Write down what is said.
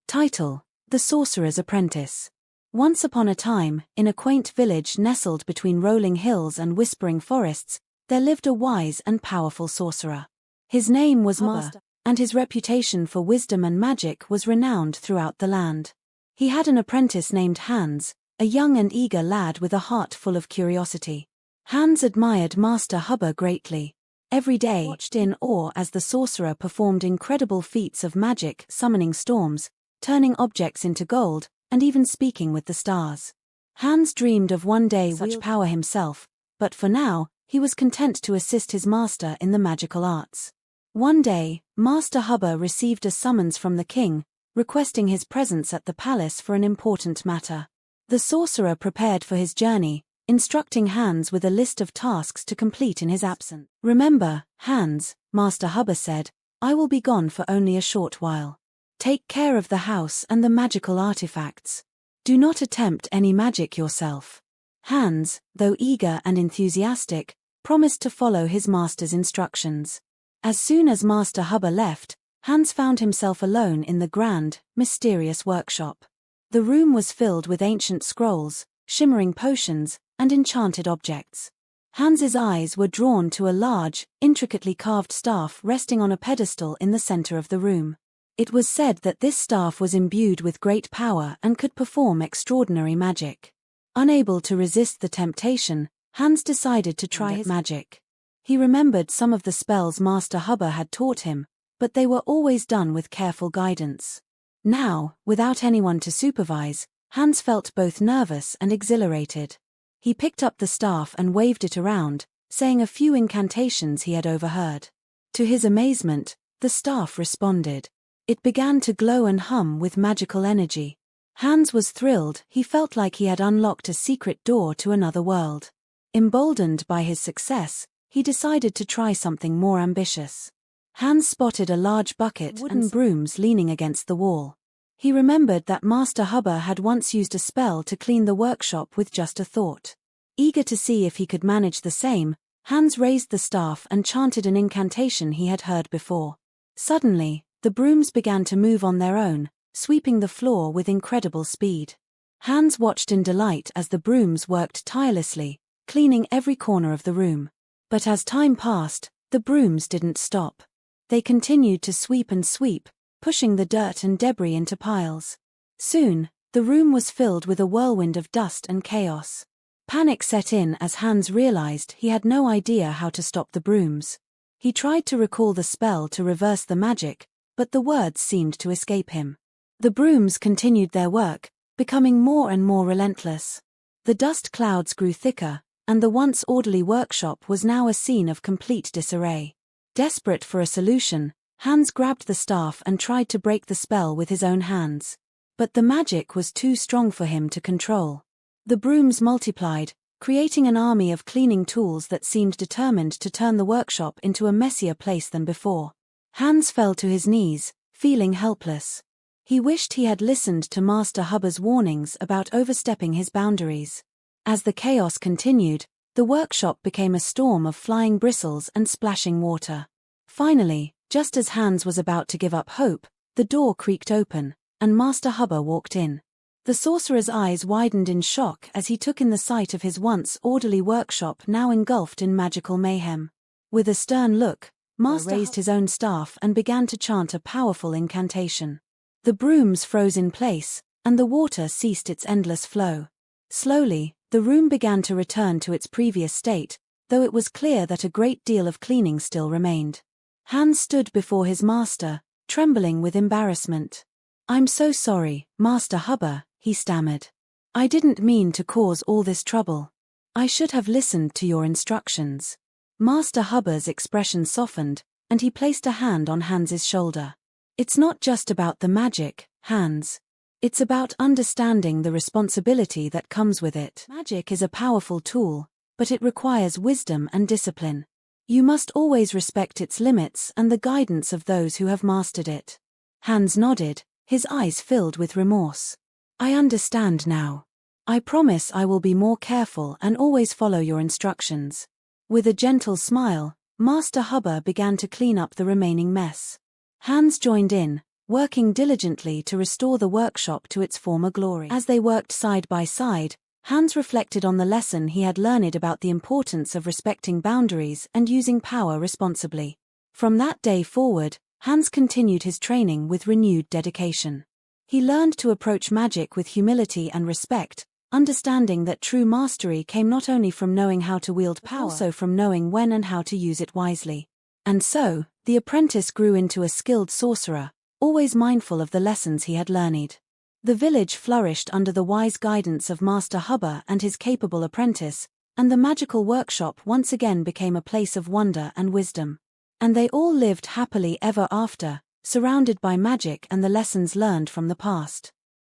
Title: The Sorcerer's Apprentice. Once upon a time, in a quaint village nestled between rolling hills and whispering forests, there lived a wise and powerful sorcerer. His name was Master, and his reputation for wisdom and magic was renowned throughout the land. He had an apprentice named Hans, a young and eager lad with a heart full of curiosity. Hans admired Master Huber greatly. Every day he watched in awe as the sorcerer performed incredible feats of magic, summoning storms, turning objects into gold, and even speaking with the stars. Hans dreamed of one day such power himself, but for now, he was content to assist his master in the magical arts. One day, Master Huber received a summons from the king, requesting his presence at the palace for an important matter. The sorcerer prepared for his journey, instructing Hans with a list of tasks to complete in his absence. "Remember, Hans," Master Huber said, "I will be gone for only a short while. Take care of the house and the magical artifacts. Do not attempt any magic yourself." Hans, though eager and enthusiastic, promised to follow his master's instructions. As soon as Master Huber left, Hans found himself alone in the grand, mysterious workshop. The room was filled with ancient scrolls, shimmering potions, and enchanted objects. Hans's eyes were drawn to a large, intricately carved staff resting on a pedestal in the center of the room. It was said that this staff was imbued with great power and could perform extraordinary magic. Unable to resist the temptation, Hans decided to try his magic. He remembered some of the spells Master Huber had taught him, but they were always done with careful guidance. Now, without anyone to supervise, Hans felt both nervous and exhilarated. He picked up the staff and waved it around, saying a few incantations he had overheard. To his amazement, the staff responded. It began to glow and hum with magical energy. Hans was thrilled. He felt like he had unlocked a secret door to another world. Emboldened by his success, he decided to try something more ambitious. Hans spotted a large bucket and brooms leaning against the wall. He remembered that Master Huber had once used a spell to clean the workshop with just a thought. Eager to see if he could manage the same, Hans raised the staff and chanted an incantation he had heard before. Suddenly, the brooms began to move on their own, sweeping the floor with incredible speed. Hans watched in delight as the brooms worked tirelessly, cleaning every corner of the room. But as time passed, the brooms didn't stop. They continued to sweep and sweep, pushing the dirt and debris into piles. Soon, the room was filled with a whirlwind of dust and chaos. Panic set in as Hans realized he had no idea how to stop the brooms. He tried to recall the spell to reverse the magic, but the words seemed to escape him. The brooms continued their work, becoming more and more relentless. The dust clouds grew thicker, and the once orderly workshop was now a scene of complete disarray. Desperate for a solution, Hans grabbed the staff and tried to break the spell with his own hands. But the magic was too strong for him to control. The brooms multiplied, creating an army of cleaning tools that seemed determined to turn the workshop into a messier place than before. Hans fell to his knees, feeling helpless. He wished he had listened to Master Huber's warnings about overstepping his boundaries. As the chaos continued, the workshop became a storm of flying bristles and splashing water. Finally, just as Hans was about to give up hope, the door creaked open, and Master Huber walked in. The sorcerer's eyes widened in shock as he took in the sight of his once orderly workshop now engulfed in magical mayhem. With a stern look, Master raised his own staff and began to chant a powerful incantation. The brooms froze in place, and the water ceased its endless flow. Slowly, the room began to return to its previous state, though it was clear that a great deal of cleaning still remained. Hans stood before his master, trembling with embarrassment. "I'm so sorry, Master Huber," he stammered. "I didn't mean to cause all this trouble. I should have listened to your instructions." Master Huber's expression softened, and he placed a hand on Hans's shoulder. "It's not just about the magic, Hans. It's about understanding the responsibility that comes with it. Magic is a powerful tool, but it requires wisdom and discipline. You must always respect its limits and the guidance of those who have mastered it." Hans nodded, his eyes filled with remorse. "I understand now. I promise I will be more careful and always follow your instructions." With a gentle smile, Master Huber began to clean up the remaining mess. Hans joined in, working diligently to restore the workshop to its former glory. As they worked side by side, Hans reflected on the lesson he had learned about the importance of respecting boundaries and using power responsibly. From that day forward, Hans continued his training with renewed dedication. He learned to approach magic with humility and respect, understanding that true mastery came not only from knowing how to wield power, but also from knowing when and how to use it wisely. And so, the apprentice grew into a skilled sorcerer, always mindful of the lessons he had learned. The village flourished under the wise guidance of Master Huber and his capable apprentice, and the magical workshop once again became a place of wonder and wisdom. And they all lived happily ever after, surrounded by magic and the lessons learned from the past.